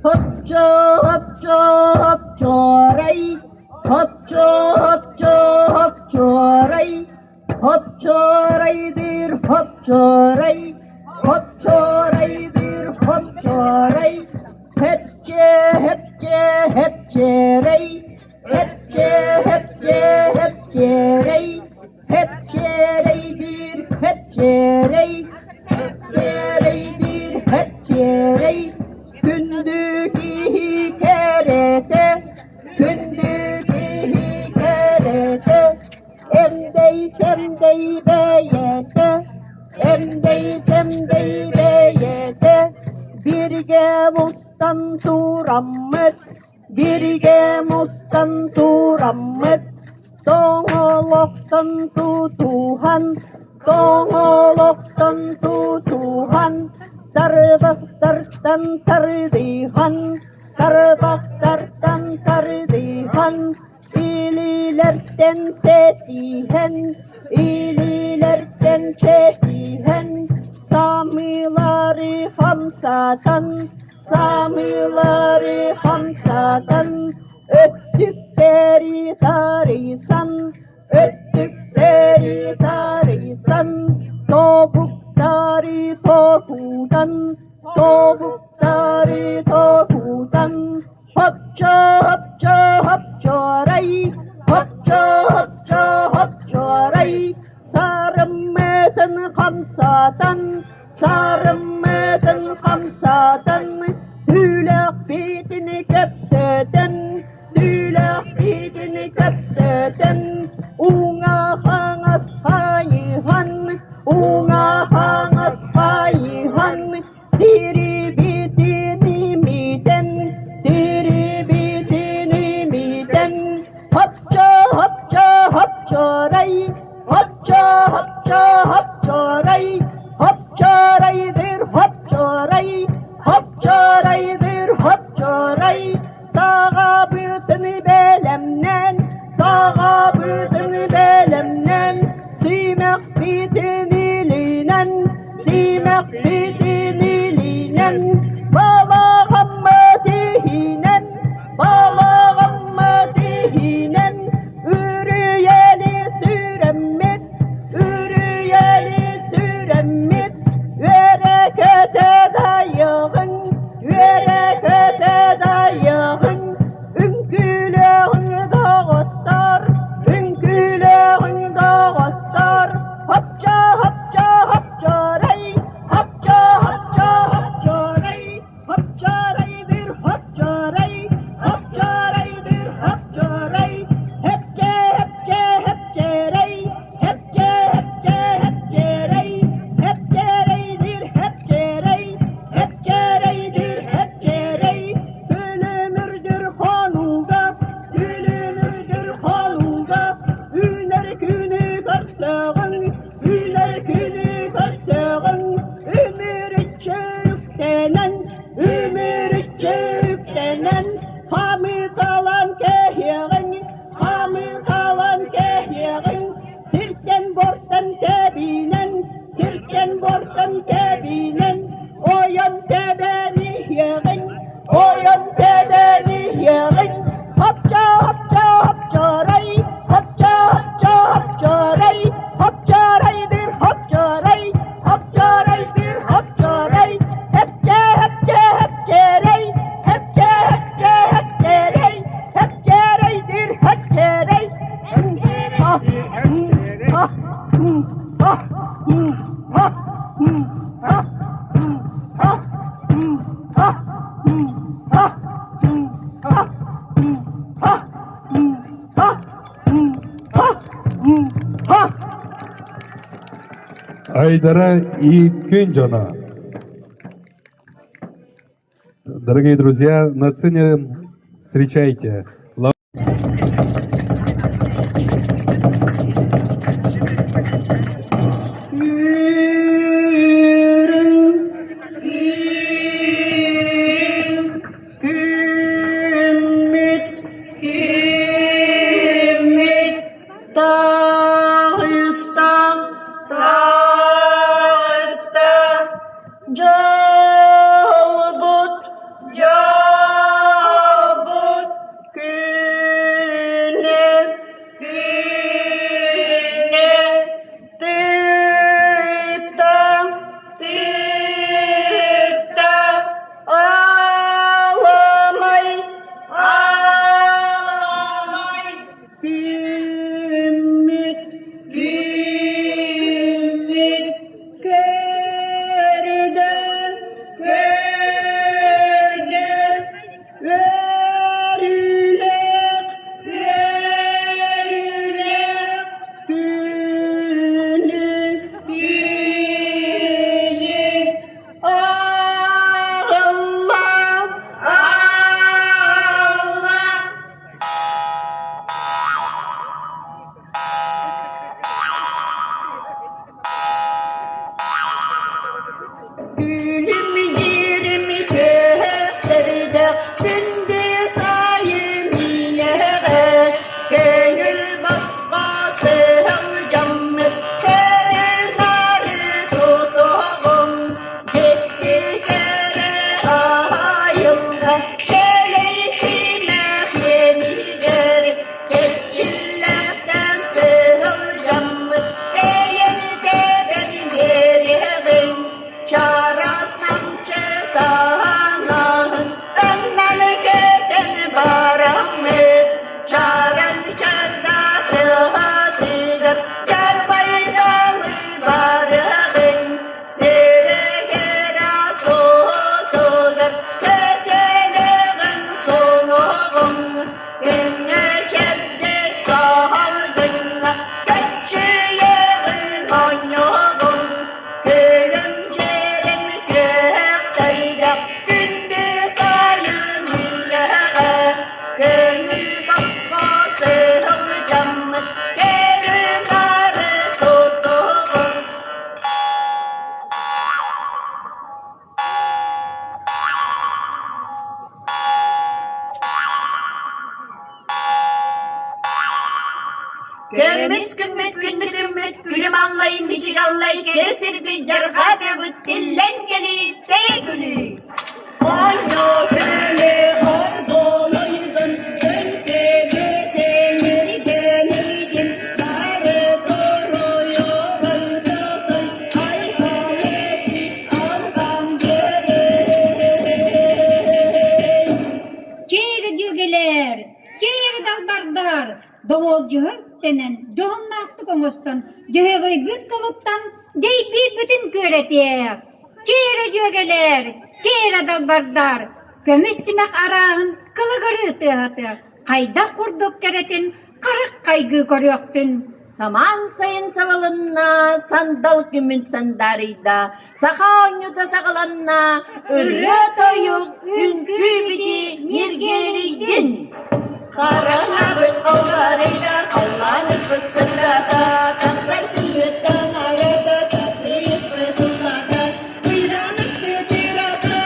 hopço hopço hopço rey, hopço hopço hopço rey, hopço reydir hopço rey, hopço reydir hopço rey, hepçe hepçe hepçe rey, hepçe hepçe hepçe rey, hepçe reydir hepçe rey, hepçe reydir hepçe rey, kündüki kerete, kündüki kerete, emdeysem beyete, emdeysem beyete, birge mustan turammet, birge mustan turammet, tongoloktan tutuhan, tongoloktan tutuhan, tarbaktartan tardihan, tarbaktartan tardihan, ililerden sesihen, ililerden sesihen, Samileri hamsatan, Samileri hamsatan, öttükleri tarisan, öttükleri tarisan, tavukları tohudan, tavukları tohudan, hopça hopça hopça rey, hopça hopça hopça rey, sarımeten hamsatan, sarımeten hamsatan, tülak bitini kepseten, tülak bitini kepseten, unga hangas hayihan, unga hangas hayihan, diri bitini miten, diri bitini miten, hopça hopça hopça rey, hopça hopça hopça rey, hopça reydir hopça rey, hopça reydir hopça rey, sağa bütünü belemnen, sağa bütünü belemnen, simek bitini linen, simek bitini linen, bala gammeti'hinen, bala gammeti'hinen, ürüyeli süremmet, ürüyeli süremmet, verekete dayağın, verekete dayağın, ünküleğin dağıtlar, ünküleğin dağıtlar, hopça hopça hopça rey, hopça hopça hopça rey, hopça reydir hopça rey, hopça reydir hopça rey, hepçe hepçe hepçe rey, hepçe hepçe hepçe rey, hepçe reydir hepçe rey, hepçe reydir hepçe rey, gülümürdür hanuga, gülümürdür hanuga, üner günü garsağın, üner günü garsağın, ümürüççe yüklenen, ümürüççe yüklenen, hamid alan kehyağın, hamid alan kehyağın, sirken bortan tebinen, sirken bortan tebinen, oyan tebeni yağın, oyan tebeni yağın, hopça hopça hopça rey, hopça hopça hopça rey, hopça reydir hopça rey, hopça reydir hopça rey, hepçe hepçe hepçe rey, hepçe hepçe hepçe rey, hepçe reydir hepçe rey, ha ha ha ha ha ha Айдара и Кенджана. Дорогие друзья, на сцене встречайте Jalbut, Gümmit, gümmit, kerde, kerde, verilek, verilek, günü, günü. Ah Allah, Allah. Gülüm yerimi göklerde, gündü sayemine, gönül baskası camı, kenarı tutağım, ciddi kere ayılda, çeleysime yeniler, çekçillerden sığılcamı, değil de benim yerim. Çarasman çetanahın, dandan köten baramı, çaren çerdatı hatigat, çar baydalı barığın, serekera soğutugat, sekeleğin sonuğun, günge çedde sağaldın, göçüyeğin oynuğun, gülümcerim gökteyde, gündü sayınıya, gönül baskısı camı, yerin arı tuttuğum. Görmüş gümmüt gündü gümmüt, gülüm allayım biçik allay, kesir bir cargada bu dillen geli de gülü. Anca böyle har dolaydın, önde betenir geliydin, kare doğru yoldaydın, ay haleti aldan geri. Çeyre dügeler, çeyre dalbardar, doğulcuhu denen johunnaktı koңостон, jöhögöy büt kılıptan, dey bir bütün köreter. Çeyre dügeler, çeyre dalbardar, kömüs simek arağın, kılıgırı tıhatır. Kayda kurduk keretin, karak kaygı görüyoktun. Saman sayın savalınna, sandal gümün sandarida, sakanyuda sakalanna, ırı toyuk, ünkü biti, nirgeliydin. Karana büt kollarıyla, Allah'ını fırsırada, tanzar gümütten arada, tatlıyıp ve tullada, kıyranıp ve tirada,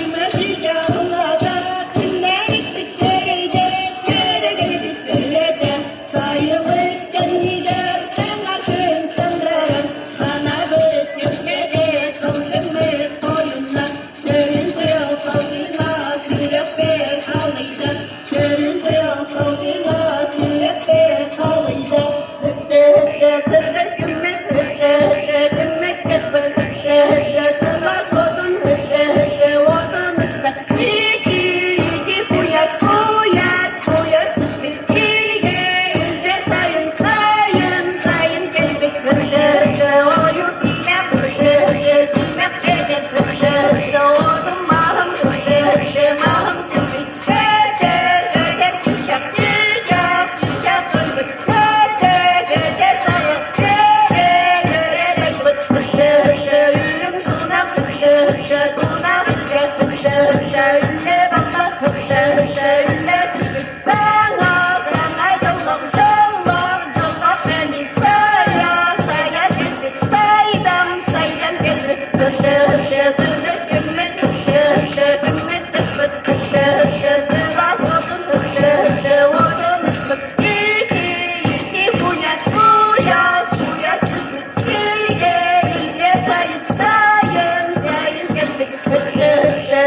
ümeti çağılada, günlerik bitleride, göre gelip görede, sayılıp kendiler, sanatın sandarım, sana büt yüklede, salgın ve koyunlar, süründü o salgına, sürüp ver halıyla, süründü o salgına, sürüp ver halıyla, hütte hütte sırdır gümmit, hütte hütte gümmit kıpır, hütte hütte sıra sordun, hütte hütte vurdun ısta, iki iki kuyas, kuyas, kuyas, bir ilge, ilge sayın, sayın, sayın kelbek, hütte hütte oyun silmem, hütte hütte silmem, keder, hütte hütte oldum mahım, hütte hütte mahım silmem, keder, keder, çiçek, çiçek, çiçek, bülbül, keder, keder sayın, keder, keder, elbet, hütte hütte yürüm tuna, hütte hütte tuna, hütte hütte hütte ülle balla, hütte hütte ülle düştüm sana, sana yollam, yollam, yollam beni saya, saya geldi, saydan, saydan geldi, hütte hütte sırdır gümmit, hütte hütte gümmit, hütte hütte hütte sıra sordun, hütte hütte vurdun ıslık, iki kuyas, kuyas, kuyas düştü, ilge, ilge sayın, sayın, sayın geldi, hütte hütte hütte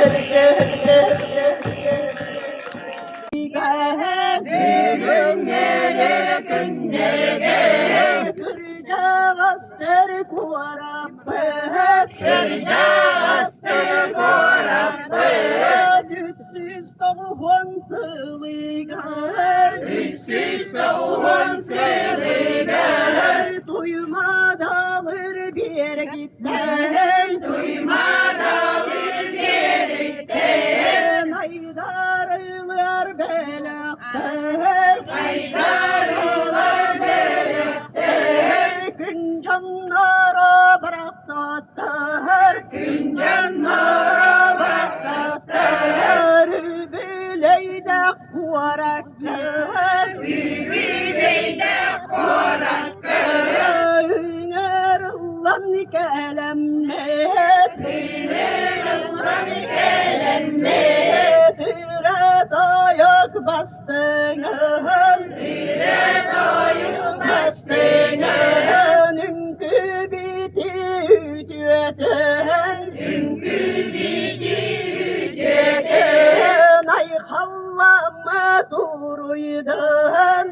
hütte hütte hütte. Günlere günlere kıracağız ter kuvarapı, kıracağız ter kuvarapı, düşsüz tavuğun sığlığı, düşsüz turuydan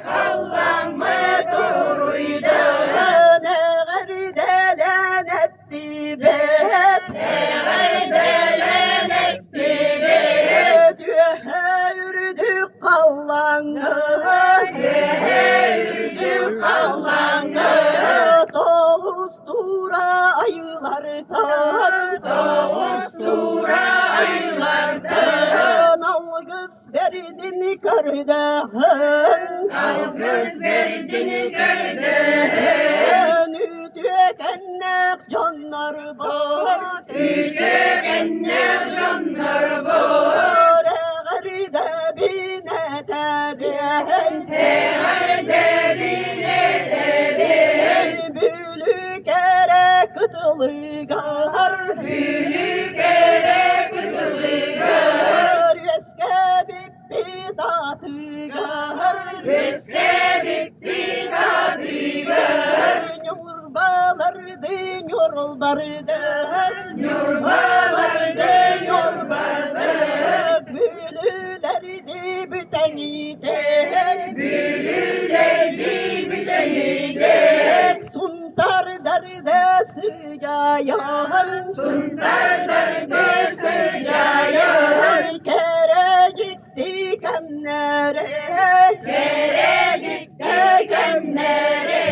kallanma turuydan Eğerdelen etti bet Eğerdelen etti bet Yürüdük kallanı Yürüdük kallanı Doğustura aylardan Doğustura aylardan Algız verdin körden Algız verdin körden Üdükenler canlar var Üdükenler canlar var Eğerde bine teben Eğerde bine teben Bülük ere kıtılıgar Bülük ere kıtılıgar Veske bippi tatıgar Veske bippi tatıgar Yorbalardı yorulbardı Yorbalardı yorulbardı Bülülerdi büteniydi Bülülerdi büteniydi Suntar derde sıcayan Suntar derde sıcayan Kerecik dikenlere Kerecik dikenlere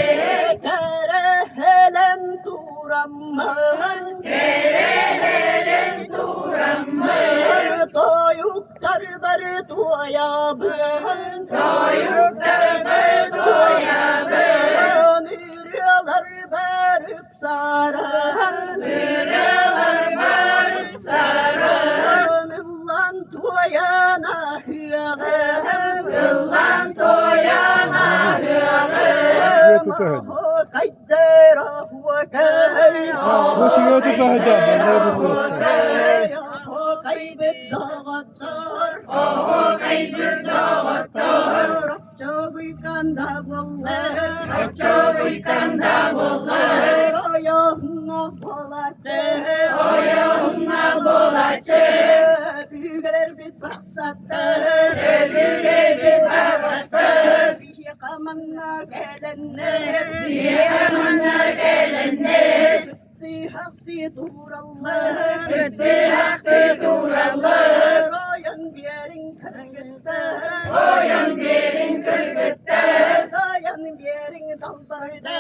Kerehelen turamman Kerehelen turamman Toyuklar ber tuyabın Toyuklar ber tuyabın Üryalar berip saran Üryalar berip saran Illan tuyana hüyağım Illan tuyana hüyağım Aho kayder ahu kay Aho kaybet dağıtlar Aho kaybet dağıtlar Rapça buykanda bollar Rapça buykanda bollar Ayağına bolaçı Ayağına bolaçı Büyüler bit bıraksattır Büyüler bit bıraksattır Yıkamanla gelenler Yıkamanla gelenler Bitti hakkı durallar Bitti hakkı durallar Oyan yerin kırgıtta Oyan yerin kırgıtta Dayan yerin dalbarda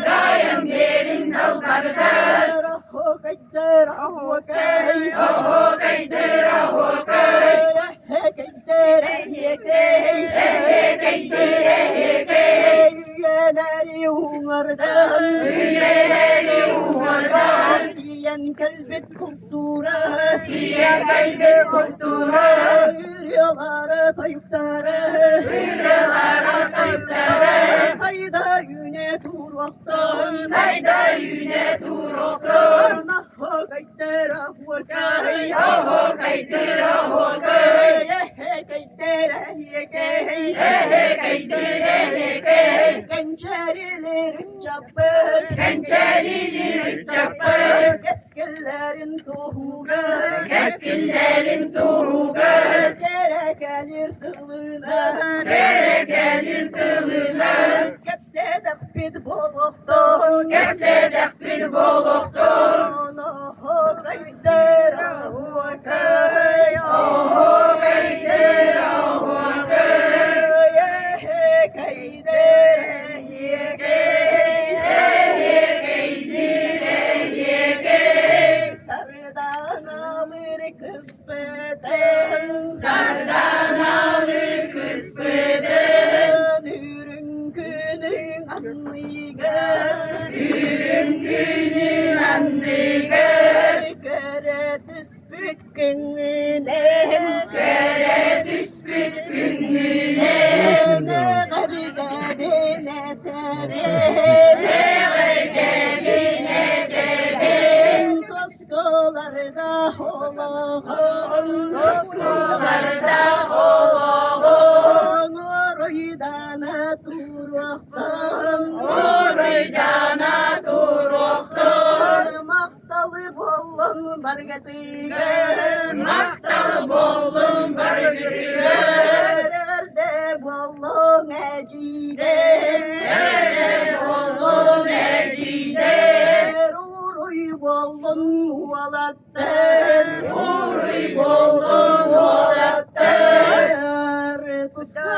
Dayan yerin dalbarda Aho kayder aho kay Aho kayder aho kay Kayder kay Kayder kay Üyeleri umardan Üyeleri umardan Diyen kalbet kultura Diyen kalbet kultura Yürüyorlara tayıftara Yürüyorlara tayıftara Sayda yüne turvaktan Sayda yüne turvaktan Aho kayder aho kay Aho kayder aho kay Kayder kay Kayder kay Gençerilerin çapır Gençerilerin çapır Keskinlerin tuğga Keskinlerin tuğga Tere gelir kılına Tere gelir kılına Kepse dakbid bolukton Kepse dakbid bolukton Oho kayder ahu kay Oho kayder ahu kay Kayder Sardan alır kıspeten Sardan alır kıspeten Ürün günün anlıgar Ürün günün anlıgar Kere düspük gününe Kere düspük gününe Ne gardedine tere Ne gardedine tere Toskolarda holoğun Toskolarda holoğun Oroydana turvaktan Oroydana turvaktan Maktalı bollun bargatigar Maktalı bollun bargatigar Erde Ben huri buldum.